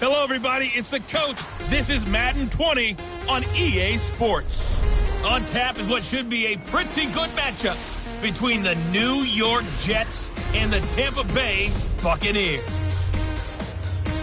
Hello, everybody. It's the coach. This is Madden 20 on EA Sports. On tap is what should be a pretty good matchup between the New York Jets and the Tampa Bay Buccaneers.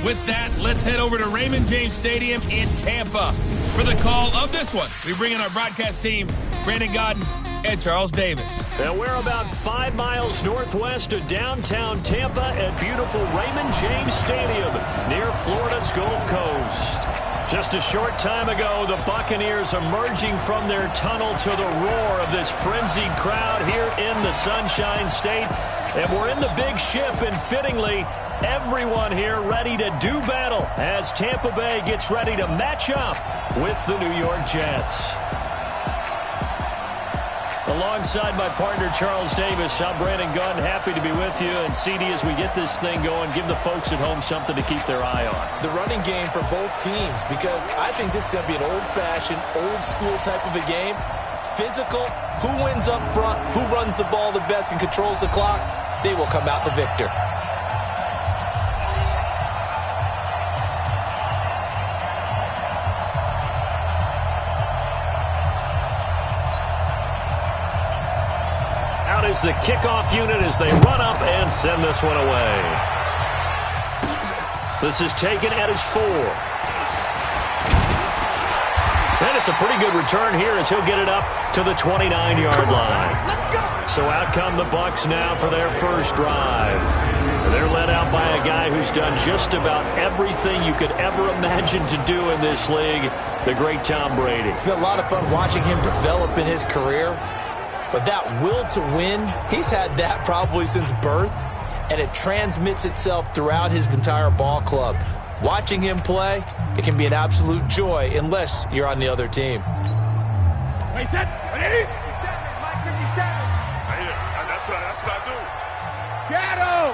With that, let's head over to Raymond James Stadium in Tampa for the call of this one. We bring in our broadcast team, Brandon Godden and Charles Davis. And we're about 5 miles northwest of downtown Tampa at beautiful Raymond James Stadium near Florida's Gulf Coast. Just a short time ago, the Buccaneers emerging from their tunnel to the roar of this frenzied crowd here in the Sunshine State. And we're in the big ship, and fittingly, everyone here ready to do battle as Tampa Bay gets ready to match up with the New York Jets. Alongside my partner, Charles Davis, I'm Brandon Gunn, happy to be with you. And CD, as we get this thing going, give the folks at home something to keep their eye on. The running game for both teams, because I think this is going to be an old-fashioned, old-school type of a game. Physical, who wins up front, who runs the ball the best and controls the clock, they will come out the victor. Is the kickoff unit as they run up and send this one away. This is taken at his 4. And it's a pretty good return here as he'll get it up to the 29-yard line. So out come the Bucs now for their first drive. They're led out by a guy who's done just about everything you could ever imagine to do in this league, the great Tom Brady. It's been a lot of fun watching him develop in his career. But that will to win, he's had that probably since birth, and it transmits itself throughout his entire ball club. Watching him play, it can be an absolute joy unless you're on the other team. Wait, ready? 57, Mike 57. That's what I do. Shadow.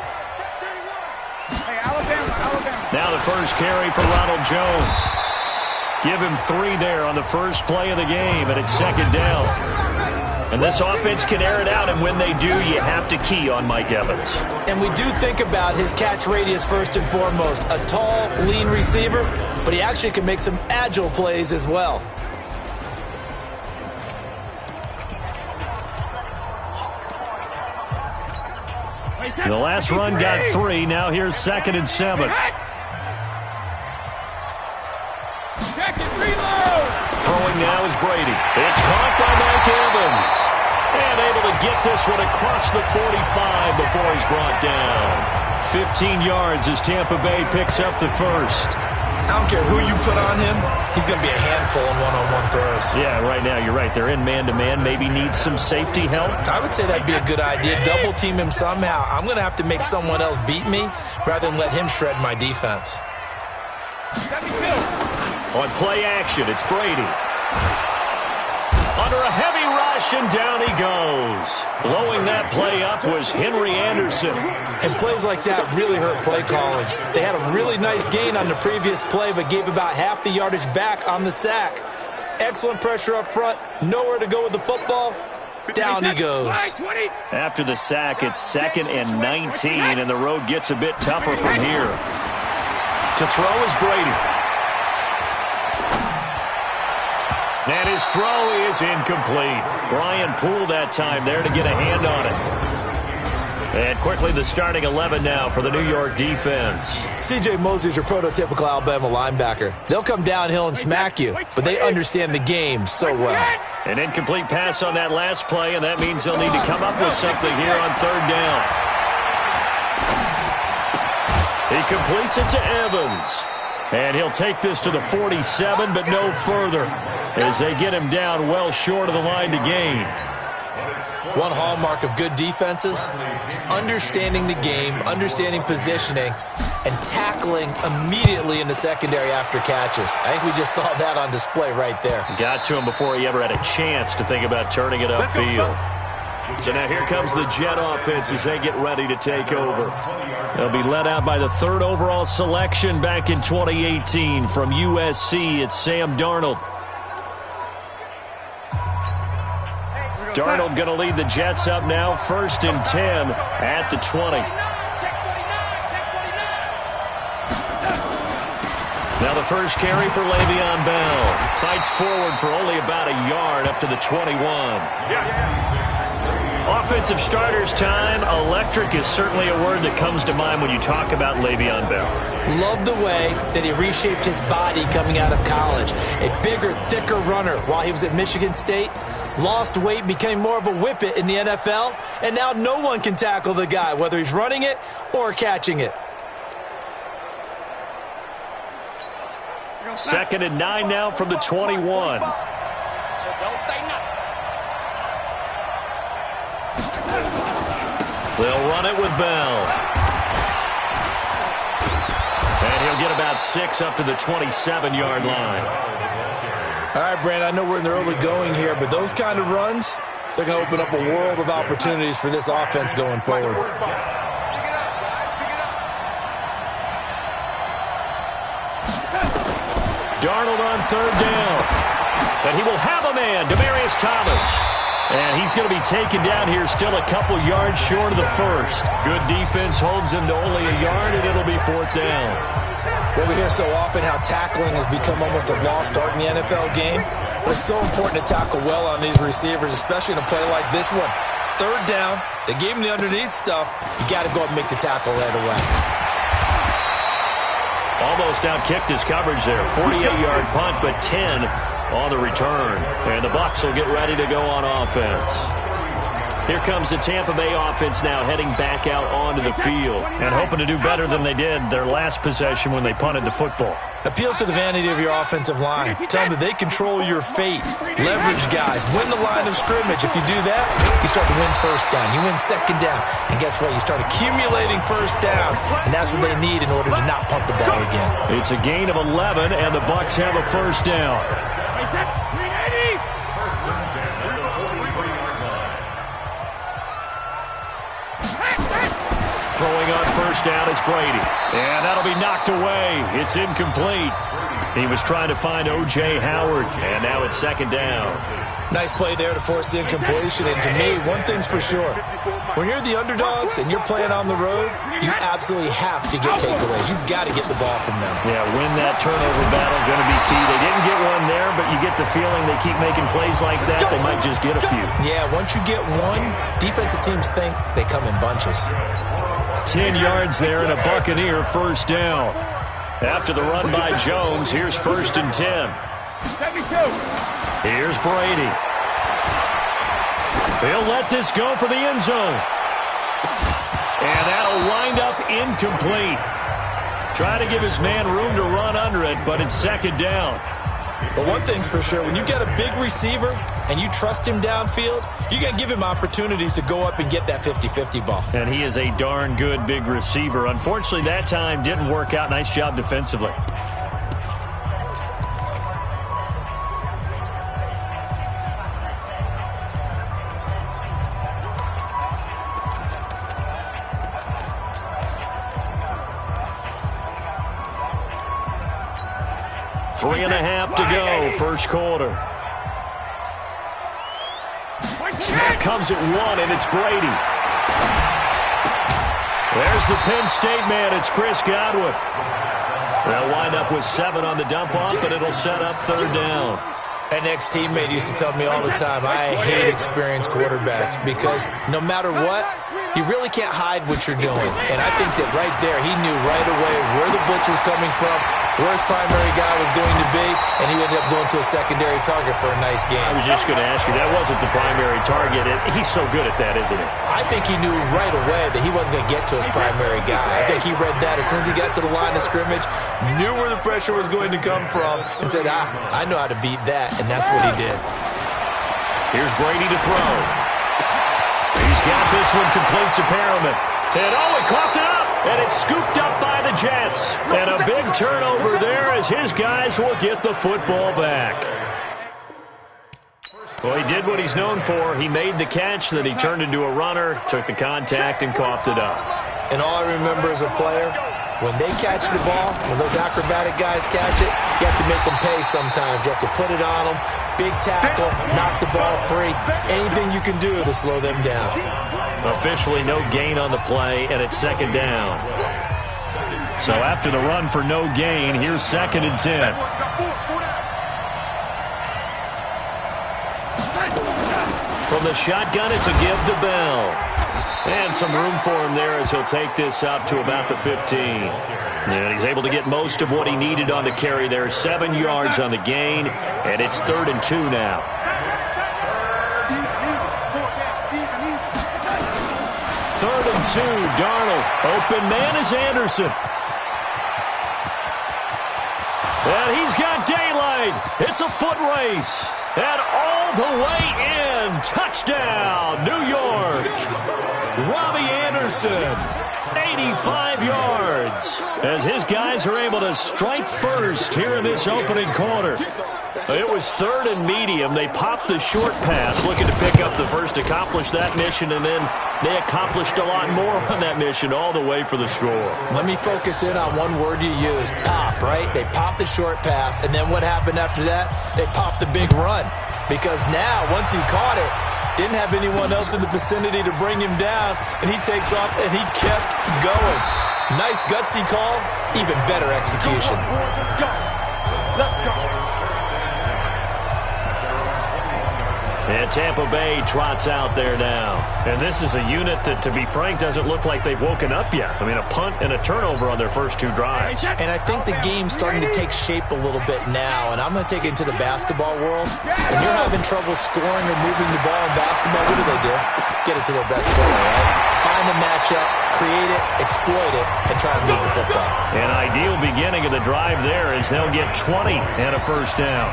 Hey, Alabama. Now the first carry for Ronald Jones. Give him 3 there on the first play of the game, and it's second down. And this offense can air it out, and when they do, you have to key on Mike Evans. And we do think about his catch radius first and foremost. A tall, lean receiver, but he actually can make some agile plays as well. The last run got 3. Now here's 2nd and 7. Throwing now is Brady. It's caught by Mike Evans. And able to get this one across the 45 before he's brought down. 15 yards as Tampa Bay picks up the first. I don't care who you put on him. He's going to be a handful in one-on-one throws. Yeah, right now you're right. They're in man-to-man. Maybe need some safety help. I would say that'd be a good idea. Double team him somehow. I'm going to have to make someone else beat me rather than let him shred my defense. On play action, it's Brady. Under a heavy rush, and down he goes. Blowing that play up was Henry Anderson. And plays like that really hurt play calling. They had a really nice gain on the previous play, but gave about half the yardage back on the sack. Excellent pressure up front. Nowhere to go with the football. Down he goes. After the sack, it's 2nd and 19, and the road gets a bit tougher from here. To throw is Brady. And his throw is incomplete. Brian Poole that time there to get a hand on it. And quickly the starting 11 now for the New York defense. C.J. Mosley is your prototypical Alabama linebacker. They'll come downhill and smack you, but they understand the game so well. An incomplete pass on that last play, and that means they'll need to come up with something here on 3rd down. He completes it to Evans. And he'll take this to the 47, but no further, as they get him down well short of the line to gain. One hallmark of good defenses is understanding the game, understanding positioning, and tackling immediately in the secondary after catches. I think we just saw that on display right there. Got to him before he ever had a chance to think about turning it upfield. So now here comes the Jet offense as they get ready to take over. They'll be led out by the 3rd overall selection back in 2018 from USC. It's Sam Darnold. Darnold going to lead the Jets up now, 1st and 10 at the 20. Now the first carry for Le'Veon Bell. Fights forward for only about a yard up to the 21. Offensive starters time. Electric is certainly a word that comes to mind when you talk about Le'Veon Bell. Love the way that he reshaped his body coming out of college. A bigger, thicker runner while he was at Michigan State. Lost weight, became more of a whippet in the NFL, and now no one can tackle the guy, whether he's running it or catching it. 2nd and 9 now from the 21. So don't say nothing. They'll run it with Bell. And he'll get about 6 up to the 27-yard line. All right, Brand, I know we're in the early going here, but those kind of runs, they're going to open up a world of opportunities for this offense going forward. Darnold on 3rd down. And he will have a man, Demaryius Thomas. And he's going to be taken down here still a couple yards short of the first. Good defense holds him to only a yard, and it'll be 4th down. Well, we hear so often how tackling has become almost a lost art in the NFL game. But it's so important to tackle well on these receivers, especially in a play like this one. 3rd down, they gave him the underneath stuff. You got to go and make the tackle right away. Almost outkicked his coverage there. 48-yard punt, but 10 on the return. And the Bucs will get ready to go on offense. Here comes the Tampa Bay offense now heading back out onto the field and hoping to do better than they did their last possession when they punted the football. Appeal to the vanity of your offensive line. Tell them that they control your fate. Leverage guys. Win the line of scrimmage. If you do that, you start to win 1st down. You win 2nd down. And guess what? You start accumulating 1st downs. And that's what they need in order to not punt the ball again. It's a gain of 11, and the Bucs have a 1st down. Throwing on 1st down is Brady. And that'll be knocked away. It's incomplete. He was trying to find O.J. Howard, and now it's 2nd down. Nice play there to force the incompletion. And to me, one thing's for sure. When you're the underdogs and you're playing on the road, you absolutely have to get takeaways. You've got to get the ball from them. Yeah, win that turnover battle, going to be key. They didn't get one there, but you get the feeling they keep making plays like that, they might just get a few. Yeah, once you get one, defensive teams think they come in bunches. 10 yards there and a Buccaneer 1st down. After the run by Jones, here's 1st and 10. Here's Brady. He'll let this go for the end zone. And that'll wind up incomplete. Try to give his man room to run under it, but it's 2nd down. But one thing's for sure, when you get a big receiver and you trust him downfield, you're going to give him opportunities to go up and get that 50-50 ball. And he is a darn good big receiver. Unfortunately, that time didn't work out. Nice job defensively. Three and a half to go, 1st quarter. Snap comes at 1, and it's Brady. There's the Penn State man. It's Chris Godwin. They'll wind up with 7 on the dump-off, but it'll set up 3rd down. An ex-teammate used to tell me all the time, I hate experienced quarterbacks because no matter what, you really can't hide what you're doing. And I think that right there, he knew right away where the blitz was coming from, where his primary guy was going to be, and he ended up going to a secondary target for a nice game. I was just going to ask you, that wasn't the primary target. He's so good at that, isn't he? I think he knew right away that he wasn't going to get to his primary guy. I think he read that as soon as he got to the line of scrimmage, knew where the pressure was going to come from, and said, I know how to beat that, and that's what he did. Here's Brady to throw. He's got this one complete to Perriman. And he coughed it up, and it's scooped up by the Jets. And a big turnover there as his guys will get the football back. Well, he did what he's known for. He made the catch, then he turned into a runner, took the contact, and coughed it up. And all I remember as a player, when they catch the ball, when those acrobatic guys catch it, you have to make them pay sometimes. You have to put it on them, big tackle, knock the ball free. Anything you can do to slow them down. Officially no gain on the play, and it's 2nd down. So after the run for no gain, here's 2nd and 10. From the shotgun, it's a give to Bell. And some room for him there as he'll take this up to about the 15. And he's able to get most of what he needed on the carry there. 7 yards on the gain, and it's 3rd and 2 now. 3rd and 2, Darnold. Open man is Anderson. And he's got daylight. It's a foot race. And all the way in. Touchdown, New York. Robbie Anderson, 85 yards. As his guys are able to strike first here in this opening quarter. It was 3rd and medium. They popped the short pass, looking to pick up the first, accomplish that mission, and then they accomplished a lot more on that mission all the way for the score. Let me focus in on one word you used, pop, right? They popped the short pass, and then what happened after that? They popped the big run. Because now, once he caught it, didn't have anyone else in the vicinity to bring him down, and he takes off, and he kept going. Nice gutsy call, even better execution. Let's go. And Tampa Bay trots out there now. And this is a unit that, to be frank, doesn't look like they've woken up yet. I mean, a punt and a turnover on their first 2 drives. And I think the game's starting to take shape a little bit now. And I'm going to take it into the basketball world. When you're having trouble scoring or moving the ball in basketball, what do? Get it to their best player, right? Find the matchup, create it, exploit it, and try to move the football. An ideal beginning of the drive there is they'll get 20 and a first down.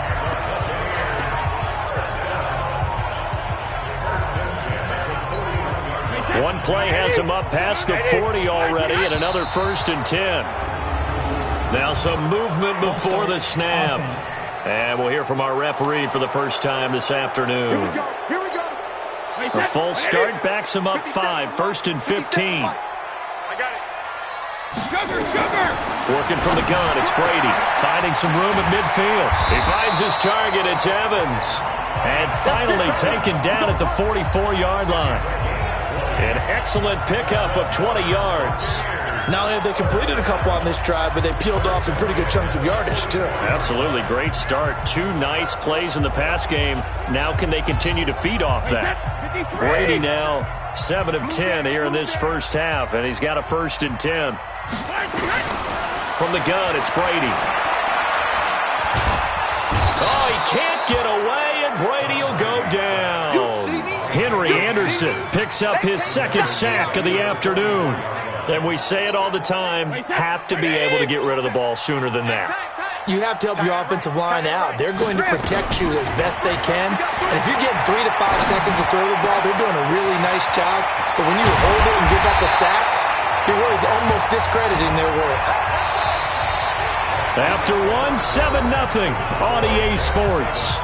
One play has him up past the 40 already, and another 1st and 10. Now some movement before the snap. And we'll hear from our referee for the first time this afternoon. Here we go. A false start backs him up 5, 1st and 15. I got it. Sugar. Working from the gun, it's Brady. Finding some room at midfield. He finds his target, it's Evans. And finally taken down at the 44-yard line. An excellent pickup of 20 yards. Not only have they completed a couple on this drive, but they peeled off some pretty good chunks of yardage, too. Absolutely. Great start. 2 nice plays in the pass game. Now can they continue to feed off that? Brady now 7 of 10 here in this first half, and he's got a 1st and 10. From the gun, it's Brady. Oh, he can't get away, and Brady will go down. Henry Anderson picks up his 2nd sack of the afternoon. And we say it all the time, have to be able to get rid of the ball sooner than that. You have to help your offensive line out. They're going to protect you as best they can. And if you're getting 3 to 5 seconds to throw the ball, they're doing a really nice job. But when you hold it and give up a sack, you're really almost discrediting their work. After 7-0 on EA Sports.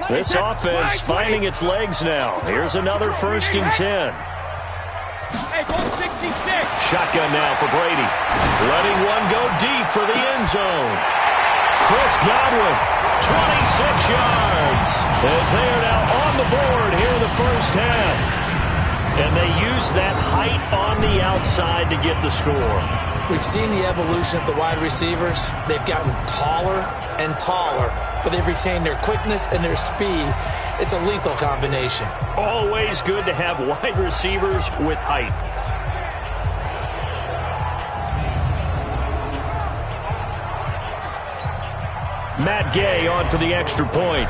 This offense finding its legs now. Here's another 1st and 10. Shotgun now for Brady. Letting one go deep for the end zone. Chris Godwin, 26 yards. As they are now on the board here in the first half. And they use that height on the outside to get the score. We've seen the evolution of the wide receivers. They've gotten taller and taller, but they've retained their quickness and their speed. It's a lethal combination. Always good to have wide receivers with height. Matt Gay on for the extra point.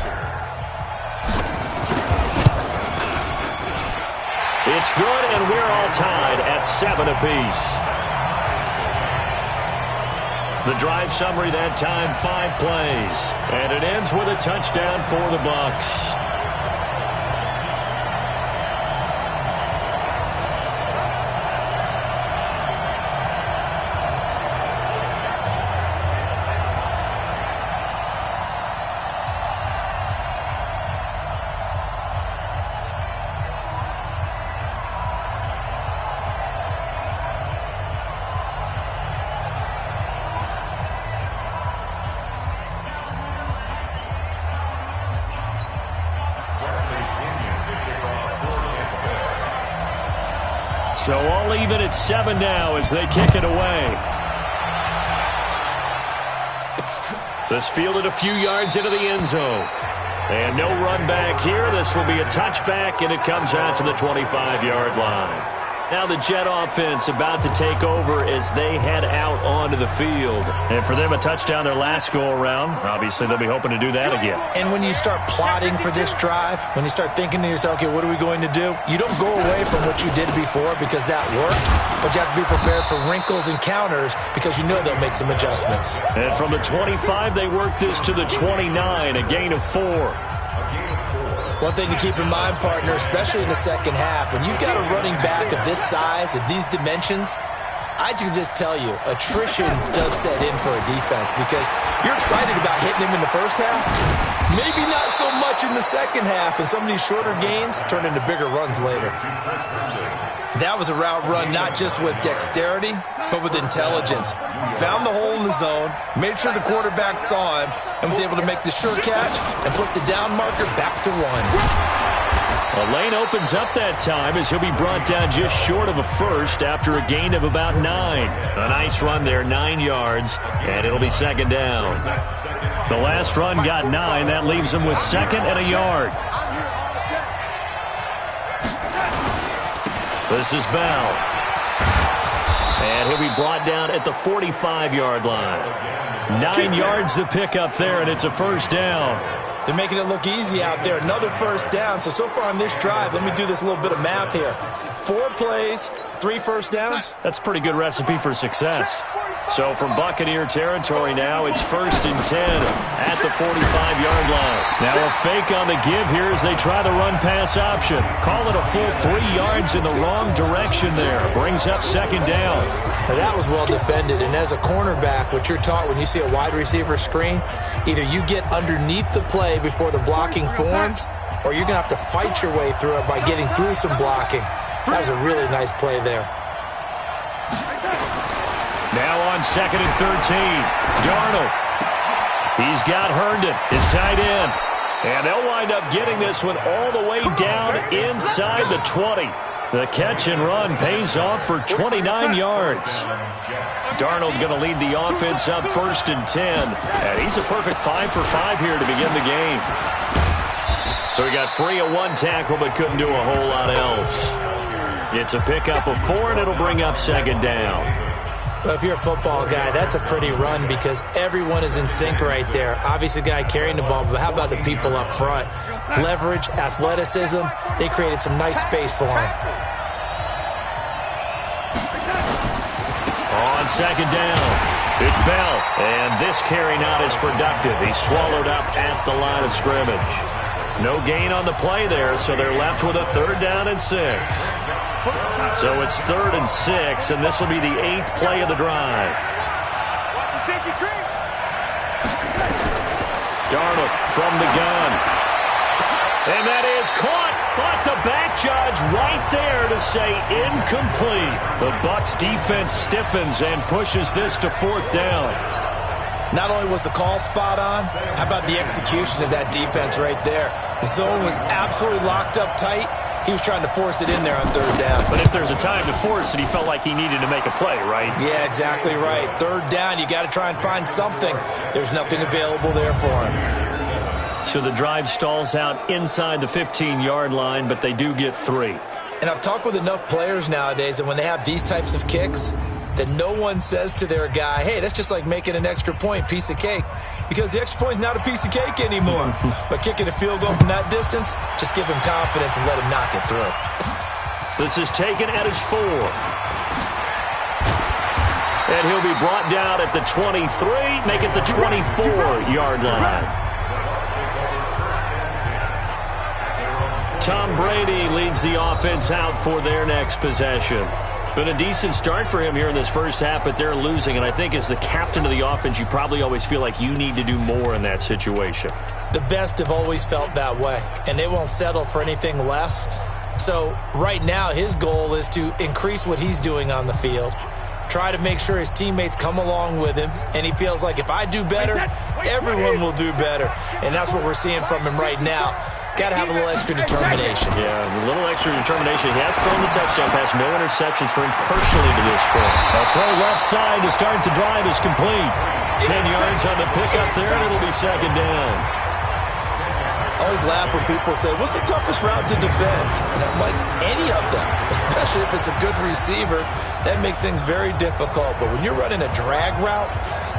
It's good, and we're all tied at 7 apiece. The drive summary that time, 5 plays. And it ends with a touchdown for the Bucs. So all even at 7 now as they kick it away. This fielded a few yards into the end zone. And no run back here. This will be a touchback, and it comes out to the 25-yard line. Now the Jet offense about to take over as they head out onto the field. And for them, a touchdown their last go-around. Obviously, they'll be hoping to do that again. And when you start plotting for this drive, when you start thinking to yourself, okay, what are we going to do? You don't go away from what you did before because that worked, but you have to be prepared for wrinkles and counters because you know they'll make some adjustments. And from the 25, they work this to the 29, a gain of 4. One thing to keep in mind, partner, especially in the second half, when you've got a running back of this size, of these dimensions, I can just tell you, attrition does set in for a defense because you're excited about hitting him in the first half, maybe not so much in the second half, and some of these shorter gains turn into bigger runs later. That was a route run not just with dexterity, but with intelligence. Found the hole in the zone, made sure the quarterback saw him, and was able to make the sure catch and flip the down marker back to 1. A lane opens up that time as he'll be brought down just short of a first after a gain of about 9. A nice run there, 9 yards, and it'll be second down. The last run got 9. That leaves him with second and a yard. This is Bell. And he'll be brought down at the 45-yard line. 9 yards to pick up there, and it's a first down. They're making it look easy out there. Another first down. So far on this drive, let me do this little bit of math here. 4 plays, 3 first downs. That's a pretty good recipe for success. So from Buccaneer territory now, it's 1st and 10 at the 45-yard line. Now a fake on the give here as they try the run-pass option. Call it a full 3 yards in the wrong direction there. Brings up second down. Now that was well defended, and as a cornerback, what you're taught when you see a wide receiver screen, either you get underneath the play before the blocking forms, or you're going to have to fight your way through it by getting through some blocking. That was a really nice play there. Now on 2nd and 13, Darnold. He's got Herndon, his tight end. And they'll wind up getting this one all the way down inside the 20. The catch and run pays off for 29 yards. Darnold going to lead the offense up 1st and 10. And he's a perfect 5 for 5 here to begin the game. So he got free of 1 tackle but couldn't do a whole lot else. It's a pickup of 4, and it'll bring up second down. Well, if you're a football guy, that's a pretty run because everyone is in sync right there. Obviously, the guy carrying the ball, but how about the people up front? Leverage, athleticism, they created some nice space for him. On second down, it's Bell, and this carry not as productive. He's swallowed up at the line of scrimmage. No gain on the play there, so they're left with a 3rd down and 6. So it's 3rd and 6, and this will be the 8th play of the drive. Darnold from the gun. And that is caught, but the back judge right there to say incomplete. The Bucs defense stiffens and pushes this to 4th down. Not only was the call spot on, how about the execution of that defense right there? The zone was absolutely locked up tight. He was trying to force it in there on 3rd down. But if there's a time to force it, he felt like he needed to make a play, right? Yeah, exactly right. 3rd down, you got to try and find something. There's nothing available there for him. So the drive stalls out inside the 15-yard line, but they do get 3. And I've talked with enough players nowadays that when they have these types of kicks, that no one says to their guy, hey, that's just like making an extra point, piece of cake. Because the extra point is not a piece of cake anymore. But kicking a field goal from that distance, just give him confidence and let him knock it through. This is taken at his 4. And he'll be brought down at the 23, make it the 24-yard line. Tom Brady leads the offense out for their next possession. Been a decent start for him here in this first half, but they're losing. And I think as the captain of the offense, you probably always feel like you need to do more in that situation. The best have always felt that way, and they won't settle for anything less. So right now, his goal is to increase what he's doing on the field, try to make sure his teammates come along with him, and he feels like if I do better, everyone will do better. And that's what we're seeing from him right now. got to have a little extra determination. Yeah, a little extra determination. He has thrown the touchdown pass. No interceptions for him personally to this point. A throw left side to start the drive is complete. 10 yards on the pickup there, and it'll be second down. I always laugh when people say, what's the toughest route to defend? And I'm like, any of them, especially if it's a good receiver. That makes things very difficult. But when you're running a drag route,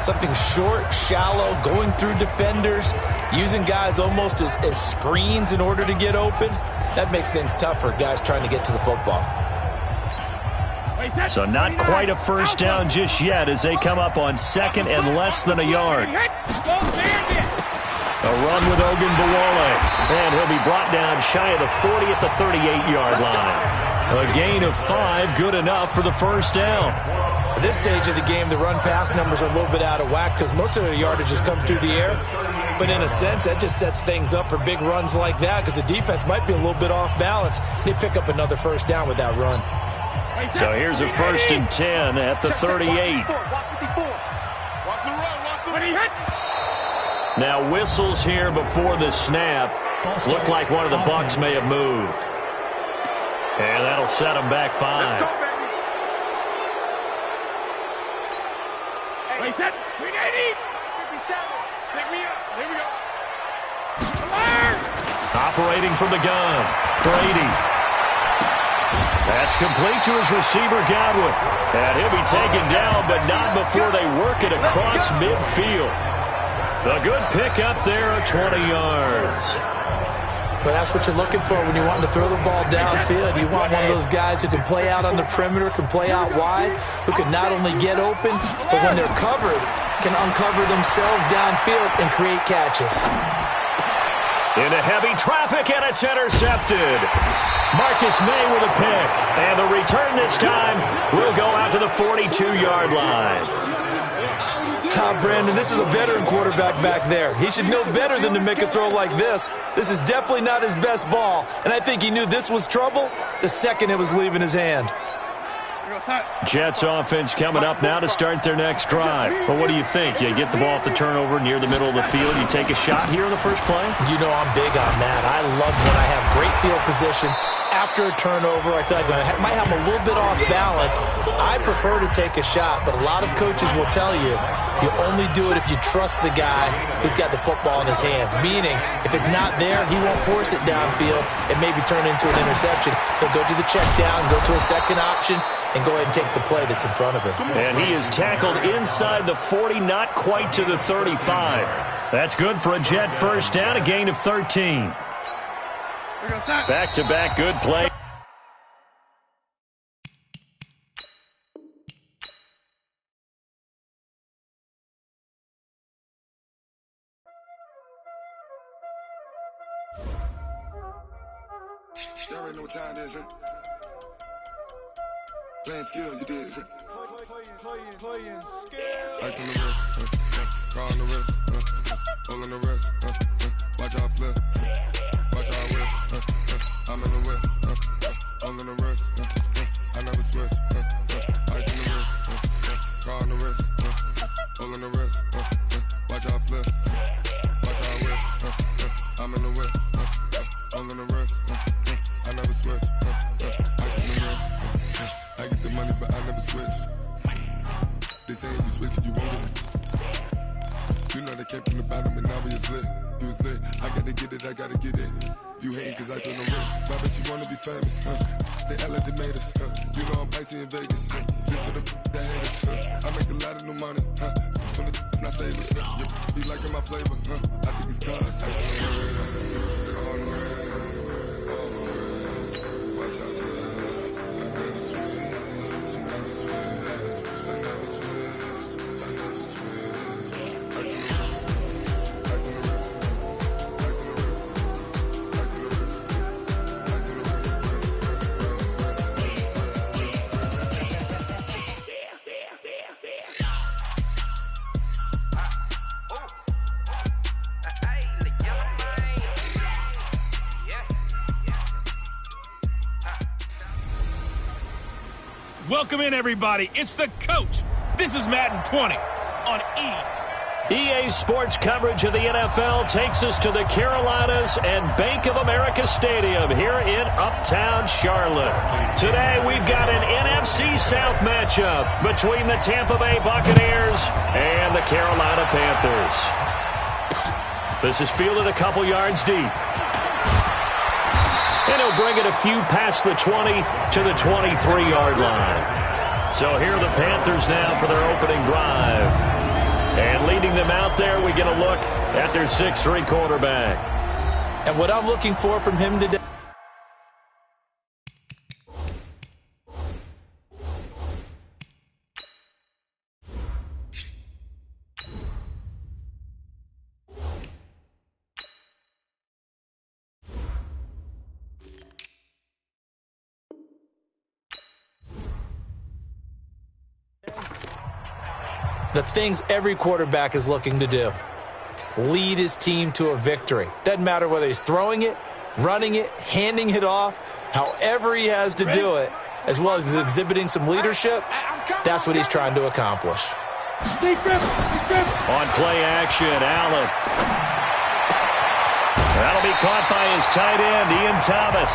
something short, shallow, going through defenders, using guys almost as screens in order to get open, that makes things tough for guys trying to get to the football. So not quite a first down just yet as they come up on second and less than a yard. A run with Ogunbowale, and he'll be brought down shy of the 40 at the 38-yard line. A gain of 5, good enough for the first down. At this stage of the game, the run-pass numbers are a little bit out of whack because most of the yardage has come through the air. But in a sense, that just sets things up for big runs like that because the defense might be a little bit off balance. They pick up another first down with that run. So here's a 1st and 10 at the 38. Now whistles here before the snap. Looked like one of the Bucs may have moved. And that'll set them back 5. Wait, set. 57. Pick me up. Here we go. Operating from the gun, Brady. That's complete to his receiver, Godwin. And he'll be taken down, but not before they work it across midfield. A good pickup there of 20 yards. But that's what you're looking for when you want to throw the ball downfield. You want one of those guys who can play out on the perimeter, can play out wide, who can not only get open, but when they're covered, can uncover themselves downfield and create catches. Into heavy traffic, and it's intercepted. Marcus May with a pick. And the return this time will go out to the 42-yard line. Brandon, this is a veteran quarterback back there. He should know better than to make a throw like this. This is definitely not his best ball, and I think he knew this was trouble the second it was leaving his hand. Jets offense coming up now to start their next drive. But what do you think? You get the ball off the turnover near the middle of the field. You take a shot here in the first play? You know I'm big on that. I love when I have great field position. After a turnover, I feel like I might have a little bit off balance. I prefer to take a shot, but a lot of coaches will tell you you only do it if you trust the guy who's got the football in his hands. Meaning, if it's not there, he won't force it downfield and maybe turn into an interception. He'll go to the check down, go to a second option, and go ahead and take the play that's in front of him. And he is tackled inside the 40, not quite to the 35. That's good for a Jet first down, a gain of 13. Back-to-back good play. You already know what time it is, huh? Playing skills, you did. Playing skills. Ice on the wrist, car on the wrist, hole in the wrist, watch out flip, watch out whip, I'm in the whip, hole in the wrist, I never switch, ice on the wrist, car on the wrist, hole in the wrist, watch out flip, watch out whip, I'm in the whip, hole in the wrist, I never switch, ice on the wrist, I get the money but I never switch. They saying you switch it, you won't get it. You know they came from the bottom and now we is lit. You was lit, I gotta get it, I gotta get it. You hating cause I on the wrist. Why bet you wanna be famous, They act like they made us, You know I'm icy in Vegas, This for the that hate us, I make a lot of new money, When the not save us, You be liking my flavor, I think it's cause ice on the wrist, on the wrist, on the wrist. Watch out for this, I never switch, I never switch, I never switch, I never switch. Ice on the wrist, ice on the wrist, ice on the wrist, ice on the wrist, ice on the wrist, Welcome in, everybody. It's the coach. This is Madden 20 on EA Sports coverage of the NFL takes us to the Carolinas and Bank of America Stadium here in Uptown Charlotte. Today we've got an NFC South matchup between the Tampa Bay Buccaneers and the Carolina Panthers. This is fielded a couple yards deep. And he'll bring it a few past the 20 to the 23-yard line. So here are the Panthers now for their opening drive. And leading them out there, we get a look at their 6'3" quarterback. And what I'm looking for from him today, the things every quarterback is looking to do. Lead his team to a victory. Doesn't matter whether he's throwing it, running it, handing it off, however he has to do it, as well as exhibiting some leadership, that's what he's trying to accomplish. On play action, Allen. That'll be caught by his tight end, Ian Thomas.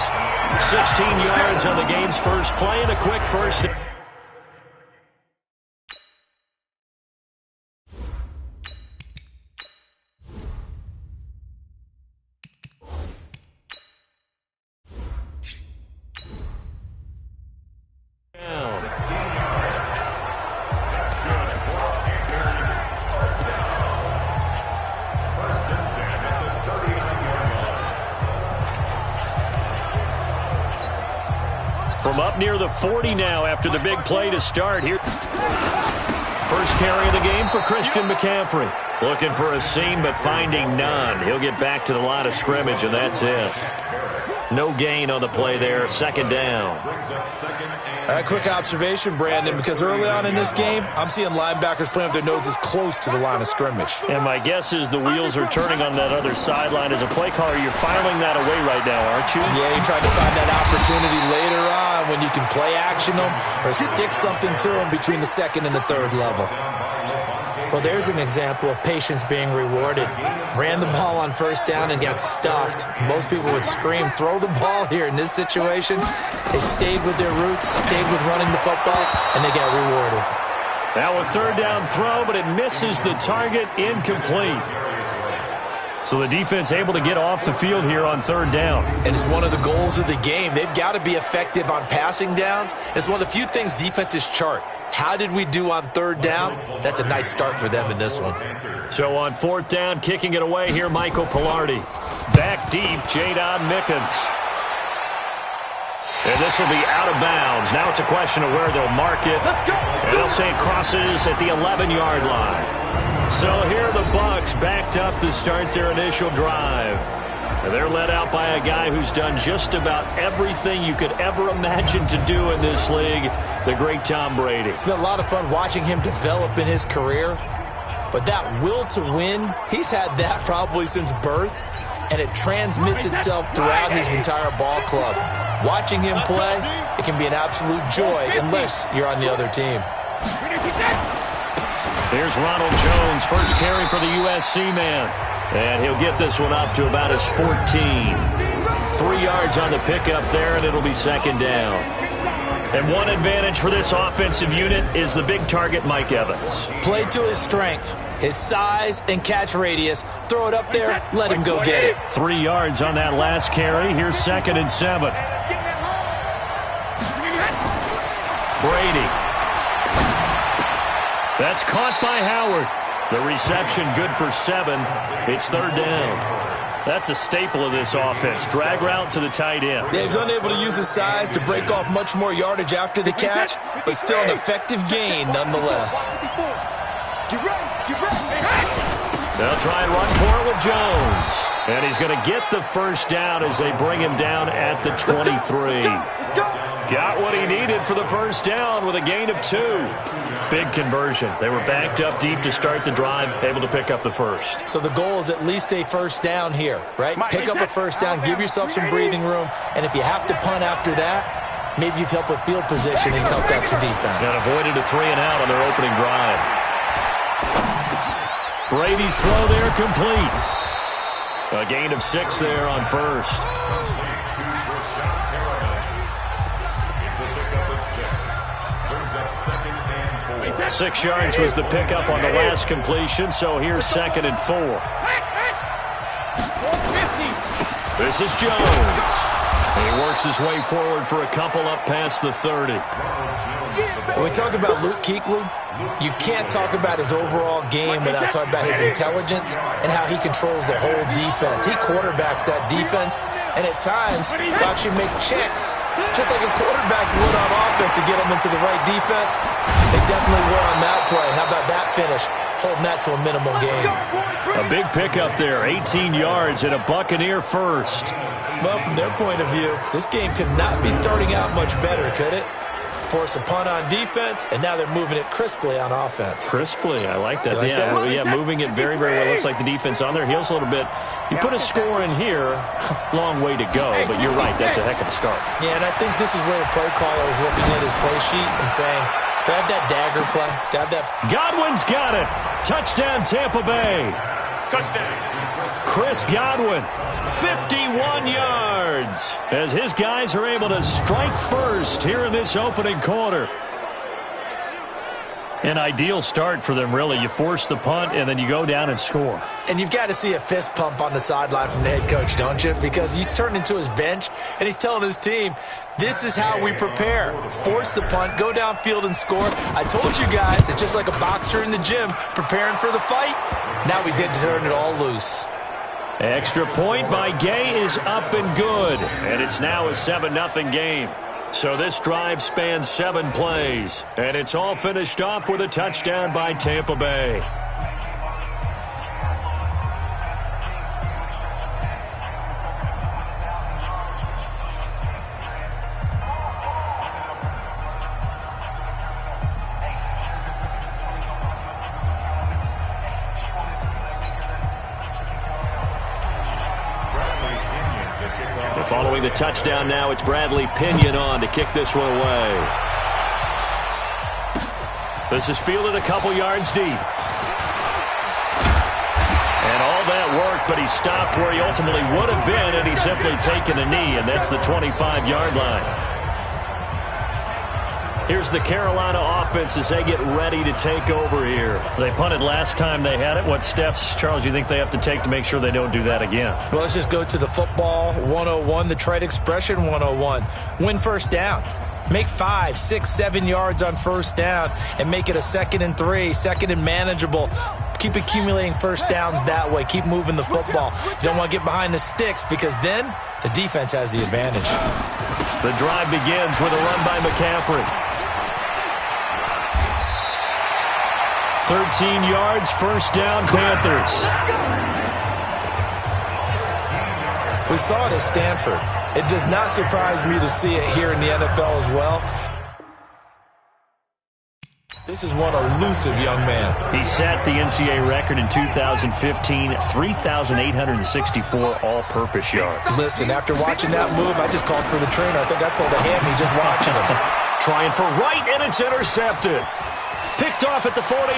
16 yards on the game's first play and a quick first. From up near the 40 now after the big play to start here. First carry of the game for Christian McCaffrey. Looking for a seam but finding none. He'll get back to the line of scrimmage and that's it. No gain on the play there. Second down. A quick observation, Brandon, because early on in this game, I'm seeing linebackers playing with their noses close to the line of scrimmage. And my guess is the wheels are turning on that other sideline. As a play caller, you're filing that away right now, aren't you? Yeah, you're trying to find that opportunity later on when you can play action them or stick something to them between the second and the third level. Well, there's an example of patience being rewarded. Ran the ball on first down and got stuffed. Most people would scream, throw the ball here. In this situation, they stayed with their roots, stayed with running the football, and they got rewarded. Now a third down throw, but it misses the target, incomplete. So the defense able to get off the field here on third down. And it's one of the goals of the game. They've got to be effective on passing downs. It's one of the few things defenses chart. How did we do on third down? That's a nice start for them in this one. So on fourth down, kicking it away here, Michael Pilardi. Back deep, Jadon Mickens. And this will be out of bounds. Now it's a question of where they'll mark it. And they'll say it crosses at the 11-yard line. So here the Bucs backed up to start their initial drive. And they're led out by a guy who's done just about everything you could ever imagine to do in this league, the great Tom Brady. It's been a lot of fun watching him develop in his career. But that will to win, he's had that probably since birth. And it transmits itself throughout his entire ball club. Watching him play, it can be an absolute joy unless you're on the other team. Here's Ronald Jones, first carry for the USC man. And he'll get this one up to about his 14. 3 yards on the pickup there, and it'll be second down. And one advantage for this offensive unit is the big target, Mike Evans. Play to his strength, his size and catch radius. Throw it up there, let him go get it. 3 yards on that last carry. Here's 2nd and 7. Brady. That's caught by Howard. The reception good for 7. It's third down. That's a staple of this offense. Drag route to the tight end. Yeah, he's unable to use his size to break off much more yardage after the catch, but still an effective gain nonetheless. They'll try and run for it with Jones. And he's going to get the first down as they bring him down at the 23. Got what he needed for the first down with a gain of 2. Big conversion. They were backed up deep to start the drive, able to pick up the first. So the goal is at least a first down here, right? Pick up a first down, give yourself some breathing room, and if you have to punt after that, maybe you've helped with field position and helped out your defense. And avoided a 3-and-out on their opening drive. Brady's throw there complete. A gain of 6 there on first. 6 yards was the pickup on the last completion, so here's 2nd and 4. This is Jones. He works his way forward for a couple up past the 30. When we talk about Luke Kuechly, you can't talk about his overall game without talking about his intelligence and how he controls the whole defense. He quarterbacks that defense, and at times will actually make checks, just like a quarterback would on offense to get them into the right defense. They definitely were on that play. How about that finish? Holding that to a minimal gain. A big pickup there, 18 yards and a Buccaneer first. Well, from their point of view, this game could not be starting out much better, could it? Force a punt on defense, and now they're moving it crisply on offense. Crisply, I like that. Like that? Yeah, moving it very, very well. Looks like the defense on their heels a little bit. You put a score in here, long way to go, but you're right, that's a heck of a start. Yeah, and I think this is where the play caller is looking at his play sheet and saying, do I have that dagger play? Do I have that? Godwin's got it. Touchdown, Tampa Bay. Touchdown. Chris Godwin, 51 yards, as his guys are able to strike first here in this opening quarter. An ideal start for them, really. You force the punt, and then you go down and score. And you've got to see a fist pump on the sideline from the head coach, don't you? Because he's turned into his bench, and he's telling his team, this is how we prepare. Force the punt, go downfield and score. I told you guys, it's just like a boxer in the gym preparing for the fight. Now we get to turn it all loose. Extra point by Gay is up and good, and it's now a 7-0 game. So this drive spans 7 plays, and it's all finished off with a touchdown by Tampa Bay. Following the touchdown now, it's Bradley Pinion on to kick this one away. This is fielded a couple yards deep. And all that work, but he stopped where he ultimately would have been, and he's simply taken a knee, and that's the 25-yard line. Here's the Carolina offense as they get ready to take over here. They punted last time they had it. What steps, Charles, do you think they have to take to make sure they don't do that again? Well, let's just go to the football 101, the trite expression 101. Win first down. Make 5, 6, 7 yards on first down and make it a 2nd and 3, 2nd and manageable. Keep accumulating first downs that way. Keep moving the football. You don't want to get behind the sticks because then the defense has the advantage. The drive begins with a run by McCaffrey. 13 yards, first down, Panthers. We saw it at Stanford. It does not surprise me to see it here in the NFL as well. This is one elusive young man. He set the NCAA record in 2015, 3,864 all-purpose yards. Listen, after watching that move, I just called for the trainer. I think I pulled a hammy just watching him. Trying for right, and it's intercepted. Picked off at the 48.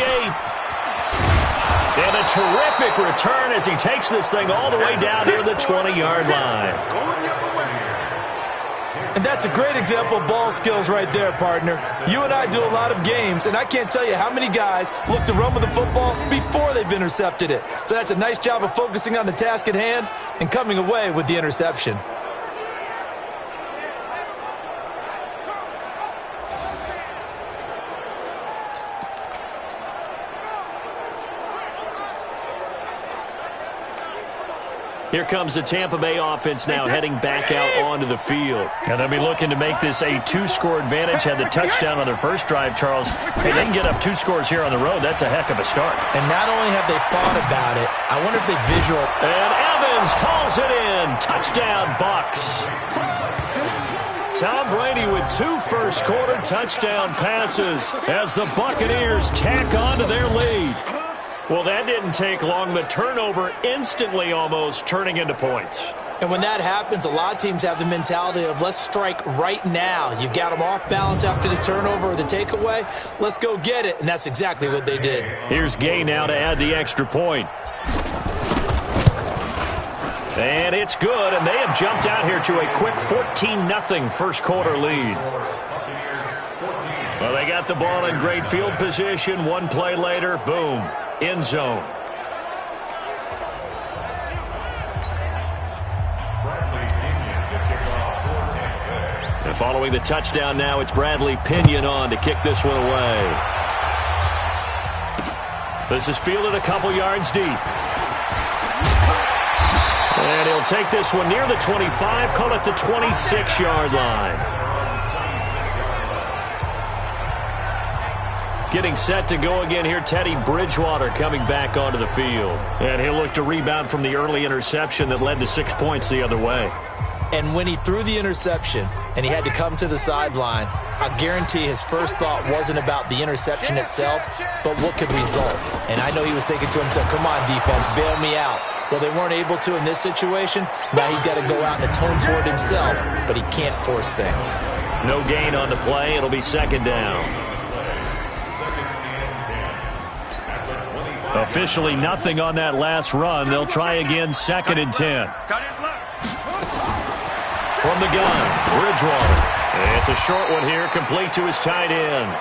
And a terrific return as he takes this thing all the way down near the 20-yard line. And that's a great example of ball skills right there, partner. You and I do a lot of games, and I can't tell you how many guys look to run with the football before they've intercepted it. So that's a nice job of focusing on the task at hand and coming away with the interception. Here comes the Tampa Bay offense now heading back out onto the field. And they'll be looking to make this a 2-score advantage. Had the touchdown on their first drive, Charles. Hey, they can get up 2 scores here on the road. That's a heck of a start. And not only have they thought about it, I wonder if they visual. And Evans calls it in. Touchdown, Bucs. Tom Brady with 2 first-quarter touchdown passes as the Buccaneers tack on to their lead. Well, that didn't take long. The turnover instantly almost turning into points. And when that happens, a lot of teams have the mentality of let's strike right now. You've got them off balance after the turnover or the takeaway. Let's go get it. And that's exactly what they did. Here's Gay now to add the extra point. And it's good, and they have jumped out here to a quick 14-0 first quarter lead. Well, they got the ball in great field position. One play later, boom, end zone. And following the touchdown now, it's Bradley Pinion on to kick this one away. This is fielded a couple yards deep. And he'll take this one near the 25, call it the 26-yard line. Getting set to go again here, Teddy Bridgewater coming back onto the field. And he'll look to rebound from the early interception that led to 6 points the other way. And when he threw the interception and he had to come to the sideline, I guarantee his first thought wasn't about the interception itself, but what could result. And I know he was thinking to himself, come on, defense, bail me out. Well, they weren't able to in this situation. Now he's got to go out and atone for it himself, but he can't force things. No gain on the play. It'll be second down. Officially nothing on that last run. They'll try again, 2nd and 10. From the gun, Bridgewater. It's a short one here, complete to his tight end.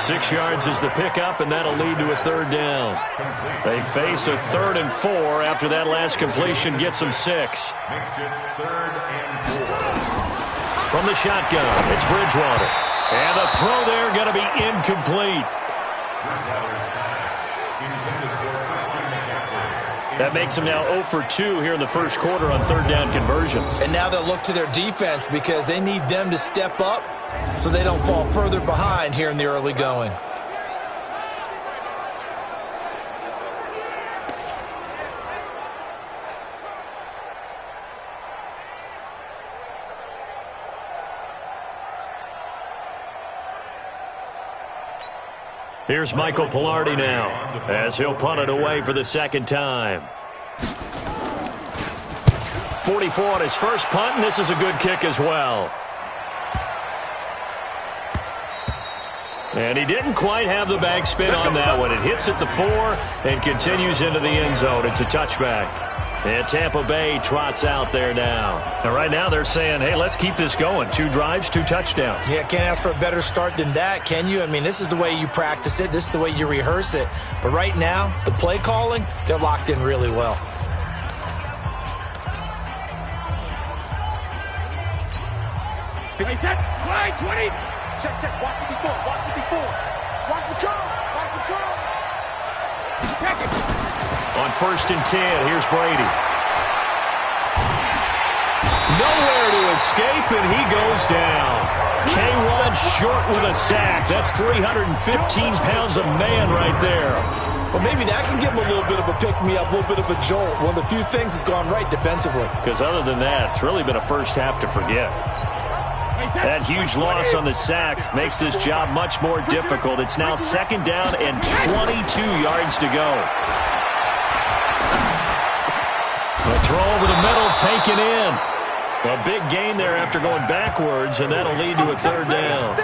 6 yards is the pickup, and that'll lead to a third down. They face a 3rd and 4 after that last completion gets them 6. From the shotgun, it's Bridgewater. And the throw there going to be incomplete. That makes them now 0 for 2 here in the first quarter on third down conversions. And now they'll look to their defense because they need them to step up so they don't fall further behind here in the early going. Here's Michael Pilardi now as he'll punt it away for the second time. 44 on his first punt, and this is a good kick as well. And he didn't quite have the backspin on that one. It hits at the 4 and continues into the end zone. It's a touchback. And Tampa Bay trots out there now. And right now they're saying, hey, let's keep this going. 2 drives, 2 touchdowns. Yeah, can't ask for a better start than that, can you? I mean, this is the way you practice it. This is the way you rehearse it. But right now, the play calling, they're locked in really well. Play set, play 20. Set, watch the before, watch the before. Watch the curl, watch the curl. Check it. On 1st and 10, here's Brady. Nowhere to escape, and he goes down. K1 short with a sack. That's 315 pounds of man right there. Well, maybe that can give him a little bit of a pick-me-up, a little bit of a jolt. One of the few things that's gone right defensively. Because other than that, it's really been a first half to forget. That huge loss on the sack makes this job much more difficult. It's now 2nd down and 22 yards to go. The throw over the middle, taken in. A big gain there after going backwards, and that'll lead to a third down.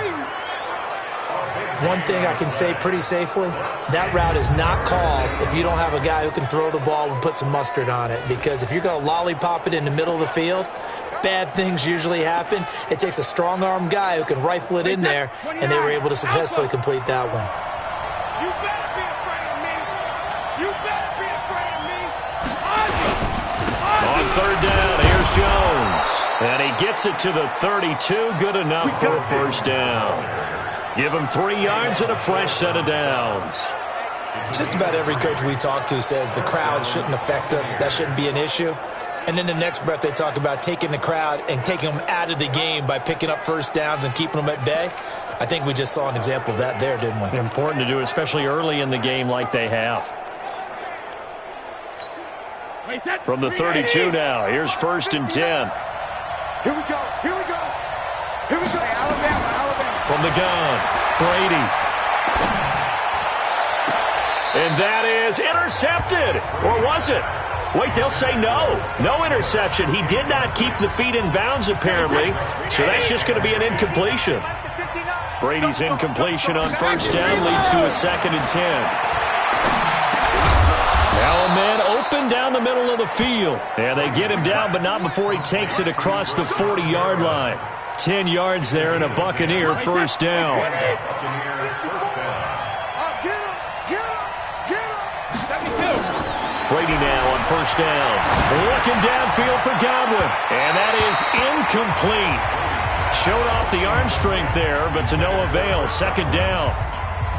One thing I can say pretty safely, that route is not called if you don't have a guy who can throw the ball and put some mustard on it. Because if you're going to lollipop it in the middle of the field, bad things usually happen. It takes a strong-arm guy who can rifle it in there, and they were able to successfully complete that one. You better be afraid of me. You better be afraid of me. On third down, here's Jones. And he gets it to the 32. Good enough for a first down. Give him 3 yards and a fresh set of downs. Just about every coach we talk to says the crowd shouldn't affect us. That shouldn't be an issue. And then the next breath they talk about taking the crowd and taking them out of the game by picking up first downs and keeping them at bay. I think we just saw an example of that there, didn't we? Important to do, especially early in the game like they have. From the 32 now, here's 1st and 10. Here we go, here we go. Here we go, Alabama. From the gun, Brady. And that is intercepted. Or was it? Wait, they'll say no. No interception. He did not keep the feet in bounds, apparently. So that's just going to be an incompletion. Brady's incompletion on first down leads to a 2nd and 10. Now a man open down the middle of the field. And they get him down, but not before he takes it across the 40-yard line. 10 yards there and a Buccaneer first down. Brady now on first down. Looking downfield for Godwin. And that is incomplete. Showed off the arm strength there, but to no avail. 2nd down.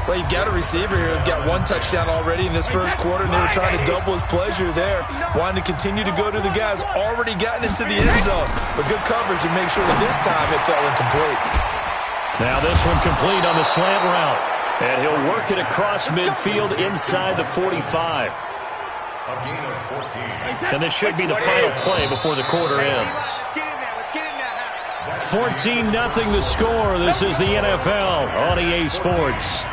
Well, you've got a receiver here who's got 1 touchdown already in this first quarter, and they were trying to double his pleasure there, wanting to continue to go to the guys already gotten into the end zone. But good coverage to make sure that this time it fell incomplete. Now this one complete on the slant route. And he'll work it across midfield inside the 45. And this should be the final play before the quarter ends. 14-0 the score. This is the NFL on EA Sports.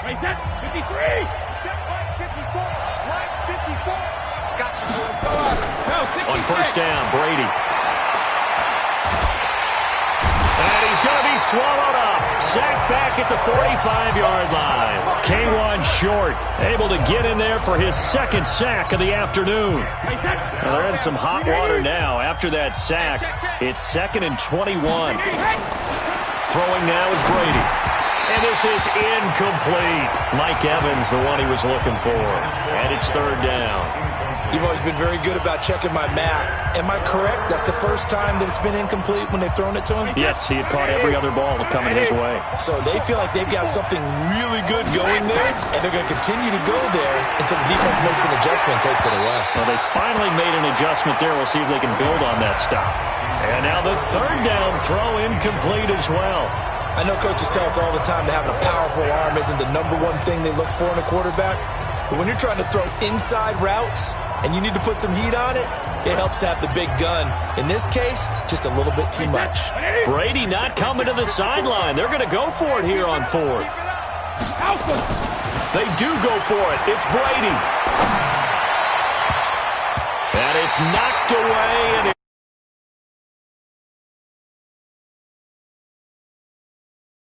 Right, set, 53. Set, right, 54. Right, 54. Gotcha. On first down, Brady. And he's going to be swallowed up. Sacked back at the 45-yard line. K1 short, able to get in there for his 2nd sack of the afternoon. Well, they're in some hot water now. After that sack, it's 2nd and 21. Throwing now is Brady. And this is incomplete. Mike Evans, the one he was looking for. And it's 3rd down. You've always been very good about checking my math. Am I correct? That's the first time that it's been incomplete when they've thrown it to him? Yes, he had caught every other ball coming his way. So they feel like they've got something really good going there, and they're going to continue to go there until the defense makes an adjustment and takes it away. Well, they finally made an adjustment there. We'll see if they can build on that stop. And now the 3rd down throw incomplete as well. I know coaches tell us all the time that having a powerful arm isn't the #1 thing they look for in a quarterback. But when you're trying to throw inside routes and you need to put some heat on it, it helps to have the big gun. In this case, just a little bit too much. Brady not coming to the sideline. They're going to go for it here on 4th. They do go for it. It's Brady. And it's knocked away. And